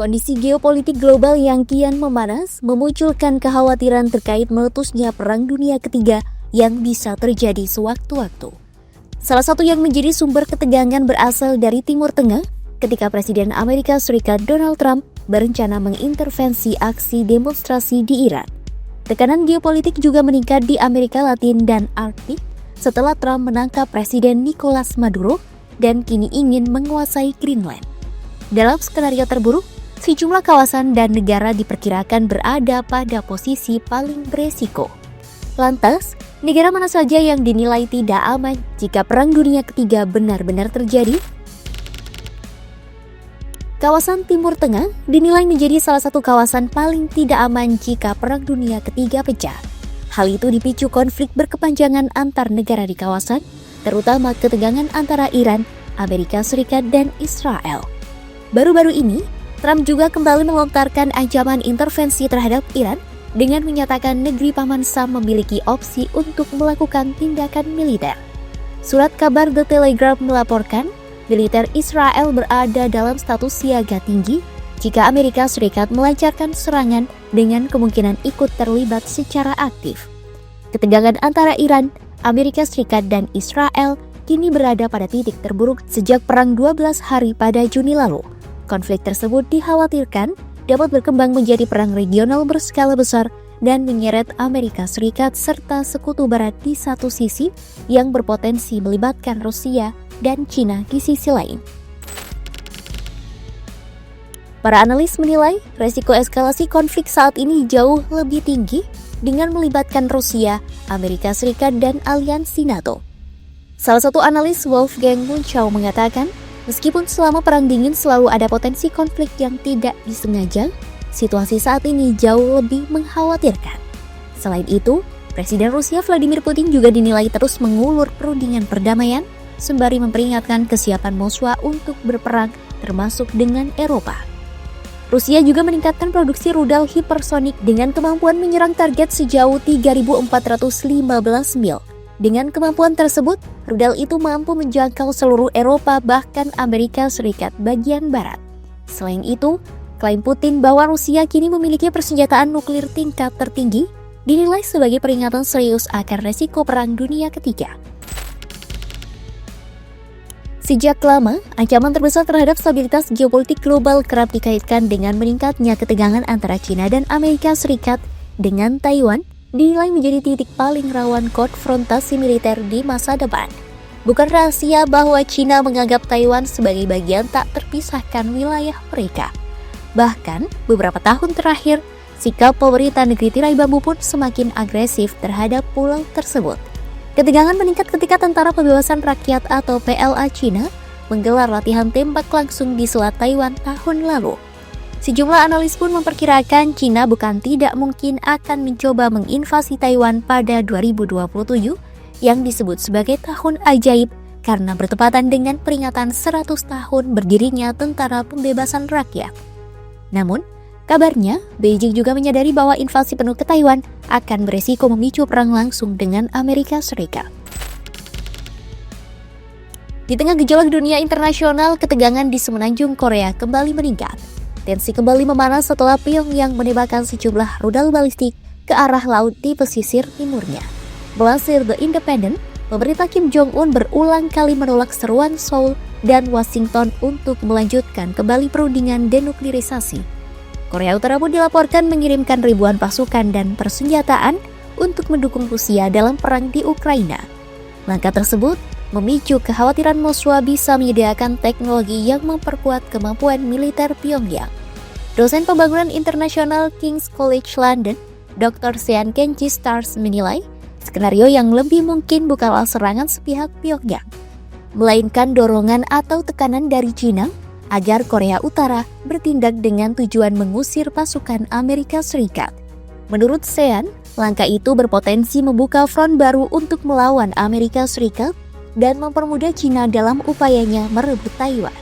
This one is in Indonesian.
Kondisi geopolitik global yang kian memanas memunculkan kekhawatiran terkait meletusnya Perang Dunia Ketiga yang bisa terjadi sewaktu-waktu. Salah satu yang menjadi sumber ketegangan berasal dari Timur Tengah ketika Presiden Amerika Serikat Donald Trump berencana mengintervensi aksi demonstrasi di Iran. Tekanan geopolitik juga meningkat di Amerika Latin dan Arktik setelah Trump menangkap Presiden Nicolas Maduro dan kini ingin menguasai Greenland. Dalam skenario terburuk, sejumlah kawasan dan negara diperkirakan berada pada posisi paling beresiko. Lantas, negara mana saja yang dinilai tidak aman jika Perang Dunia Ketiga benar-benar terjadi? Kawasan Timur Tengah dinilai menjadi salah satu kawasan paling tidak aman jika Perang Dunia Ketiga pecah. Hal itu dipicu konflik berkepanjangan antar negara di kawasan, terutama ketegangan antara Iran, Amerika Serikat, dan Israel. Baru-baru ini, Trump juga kembali melontarkan ancaman intervensi terhadap Iran dengan menyatakan negeri Paman Sam memiliki opsi untuk melakukan tindakan militer. Surat kabar The Telegraph melaporkan, militer Israel berada dalam status siaga tinggi jika Amerika Serikat melancarkan serangan dengan kemungkinan ikut terlibat secara aktif. Ketegangan antara Iran, Amerika Serikat, dan Israel kini berada pada titik terburuk sejak Perang 12 hari pada Juni lalu. Konflik tersebut dikhawatirkan dapat berkembang menjadi perang regional berskala besar dan menyeret Amerika Serikat serta Sekutu Barat di satu sisi yang berpotensi melibatkan Rusia dan China di sisi lain. Para analis menilai resiko eskalasi konflik saat ini jauh lebih tinggi dengan melibatkan Rusia, Amerika Serikat, dan aliansi NATO. Salah satu analis Wolfgang Munchau mengatakan, meskipun selama Perang Dingin selalu ada potensi konflik yang tidak disengaja, situasi saat ini jauh lebih mengkhawatirkan. Selain itu, Presiden Rusia Vladimir Putin juga dinilai terus mengulur perundingan perdamaian, sembari memperingatkan kesiapan Moskwa untuk berperang, termasuk dengan Eropa. Rusia juga meningkatkan produksi rudal hipersonik dengan kemampuan menyerang target sejauh 3.415 mil. Dengan kemampuan tersebut, rudal itu mampu menjangkau seluruh Eropa bahkan Amerika Serikat bagian barat. Selain itu, klaim Putin bahwa Rusia kini memiliki persenjataan nuklir tingkat tertinggi dinilai sebagai peringatan serius akan resiko Perang Dunia Ketiga. Sejak lama, ancaman terbesar terhadap stabilitas geopolitik global kerap dikaitkan dengan meningkatnya ketegangan antara China dan Amerika Serikat dengan Taiwan dinilai menjadi titik paling rawan konfrontasi militer di masa depan. Bukan rahasia bahwa China menganggap Taiwan sebagai bagian tak terpisahkan wilayah mereka. Bahkan, beberapa tahun terakhir, sikap pemerintah negeri tirai bambu pun semakin agresif terhadap pulau tersebut. Ketegangan meningkat ketika Tentara Pembebasan Rakyat atau PLA China menggelar latihan tembak langsung di Selat Taiwan tahun lalu. Sejumlah analis pun memperkirakan China bukan tidak mungkin akan mencoba menginvasi Taiwan pada 2027 yang disebut sebagai tahun ajaib karena bertepatan dengan peringatan 100 tahun berdirinya Tentara Pembebasan Rakyat. Namun, kabarnya Beijing juga menyadari bahwa invasi penuh ke Taiwan akan beresiko memicu perang langsung dengan Amerika Serikat. Di tengah gejolak dunia internasional, ketegangan di semenanjung Korea kembali meningkat. Tensi kembali memanas setelah Pyongyang menembakkan sejumlah rudal balistik ke arah laut di pesisir timurnya. Melansir The Independent, pemerintah Kim Jong-un berulang kali menolak seruan Seoul dan Washington untuk melanjutkan kembali perundingan denuklirisasi. Korea Utara pun dilaporkan mengirimkan ribuan pasukan dan persenjataan untuk mendukung Rusia dalam perang di Ukraina. Langkah tersebut memicu kekhawatiran Moskwa bisa menyediakan teknologi yang memperkuat kemampuan militer Pyongyang. Dosen pembangunan internasional King's College London, Dr. Sean Kenji Stars menilai, skenario yang lebih mungkin bukanlah serangan sepihak Pyongyang, melainkan dorongan atau tekanan dari China agar Korea Utara bertindak dengan tujuan mengusir pasukan Amerika Serikat. Menurut Sean, langkah itu berpotensi membuka front baru untuk melawan Amerika Serikat dan mempermudah China dalam upayanya merebut Taiwan.